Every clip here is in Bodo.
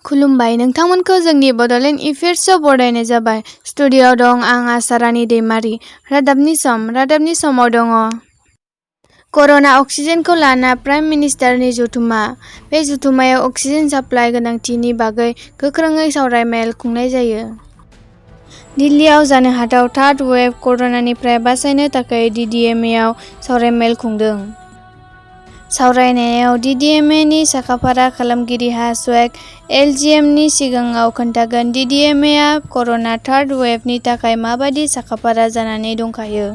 खुलुमबाय नोंथांमोनखौ जोंनि बड'लेण्ड एफेयार्सआव बरायनाय जाबाय। स्टुडिअ'आव दं आं आसारानी दैमारी। रादाबनि समाव दङ। कर'ना अक्सिजेनखौ लाना प्राइम मिनिस्टारनि जथुम्मा। बे जथुम्मायाव अक्सिजेन साप्लाइ गोनांथिनि बागै गोख्रोङै सावरायमेल खुंनाय जायो। दिल्लीआव जानो हाथाव थार्ड वेभ कर'नानिफ्राय बासायनो थाखाय डिडिएमएआव सावरायमेल खुंदों। सावरायनायाव डिडिएमएनि साखाफारा खालामगिरि हा स्वेग एलजिएमनि सिगाङाव खोन्थागोन डिडिएमएआ कर'ना थार्ड वेभनि थाखाय माबादि साखाफारा जानानै दंखायो।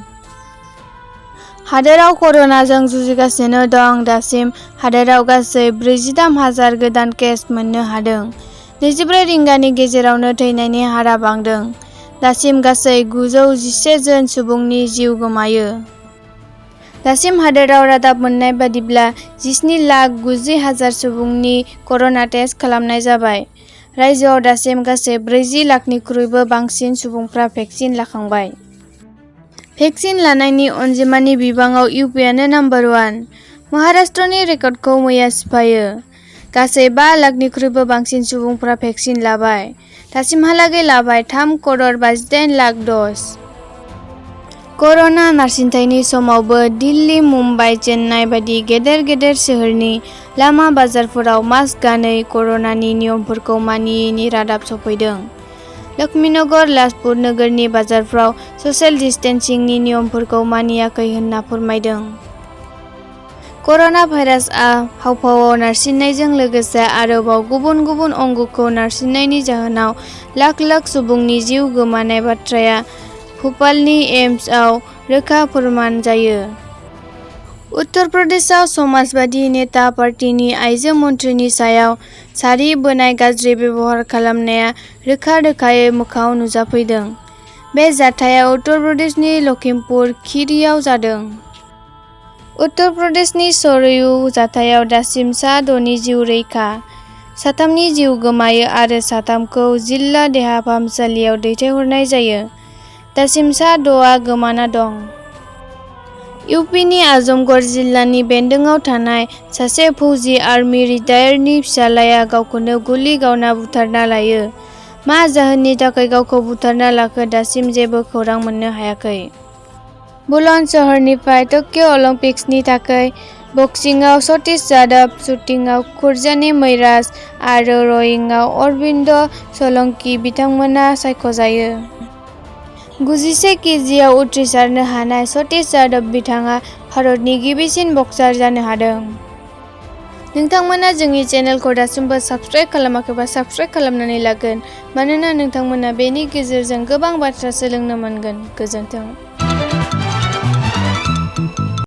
हादोराव कर'नाजों जुजिगासिनो दं। दासिम हादोराव गासै 43,000 गोदान केस मोननो हादों। 24 रिंगानि गेजेरावनो थैनायनि हारआ बांदों। दासिम गासै 911 जन सुबुंनि जिउ गोमायो। दासिम हादोराव रादाब मोननाय बादिब्ला 17,90,000 सुबुंनि कर'ना टेस्ट खालामनाय जाबाय। रायजोआव दासिम गासै 40 लाखनिख्रुइबो बांसिन सुबुंफ्रा भेक्सिन लाखांबाय। भेक्सिन लानायनि अनजिमानि बिबाङाव इउपिआनो नम्बर 1। महाराष्ट्रनि रेकर्डखौ मैया सिफायो। गासै 5 लाखनिख्रुइबो बांसिन सुबुंफ्रा भेक्सिन लाबाय। दासिमहालागै लाबाय 3,58,00,000 डज। कर'ना नारसिनथायनि समावबो दिल्ली, मुम्बाइ, चेन्नाइ बायदि गेदेर सोहोरनि लामा बाजारफोराव मास्क गानै कर'नानि नियमफोरखौ मानियैनि रादाब सफैदों। लक्ष्मीनगर, लाजपत नगरनि बाजारफ्राव स'सियेल डिस्टेन्सिंनि नियमफोरखौ मानियाखै होनना फोरमायदों। कर'ना भाइरासआ हावभावआव नारसिननायजों लोगोसे आरोबाव गुबुन अंगखौ नारसिननायनि जाहोनाव लाख सुबुंनि जिउ गोमानाय बाथ्राया भ'पालनि एम्सआव रोखा फोरमान जायो। उत्तर प्रदेशआव समाजबादि नेता पार्टीनि आइजो मन्थ्रिनि सायाव सारि बोनाय गाज्रि बेबहार खालामनाया रोखा-रोखायै मोखाङाव नुजाफैदों। बे जाथाया उत्तर प्रदेशनि लखिमपुर खीरीआव जादों। उत्तर प्रदेशनि सरयू जाथायाव दासिम सा 6 नि जिउ रैखा। 3 जिउ गोमायो आरो 3खौ जिल्ला देहा फाहामसालियाव दैथायहरनाय जायो। दासिम सा 6आ गोमाना दं। इउपिनि आजमगढ़ जिल्लानि बेंडोंआव थानाय सासे फौजि आर्मी रिटायारनि फिसालाया गावखौनो गुलि गावना बुथारना लायो। मा जाहोननि थाखाय गावखौ बुथारना लाखो दासिम जेबो खौरां मोननो हायाखै। बुलन्द शहरनिफ्राय टकिय' अलिम्पिक्सनि थाखाय बक्सिंआव सतीश जाधव, शुटिंआव खुरजानी मैराज आरो रयिंआव अरविन्द सोलंकी बिथांमोना सायख'जायो। 91 केजिआव उथ्रिसारनो हानाय सतीश जाधव बिथाङा भारतनि गिबिसिन बक्सार जानो हादों। नोंथांमोना जोंनि चेनेलखौ दासिमबो साबस्क्राइब खालामाखैबा साबस्क्राइब खालामनानै लागोन। मानोना नोंथांमोना बेनि गेजेरजों गोबां बाथ्रा सोलोंनो मोनगोन। गोजोन्थों।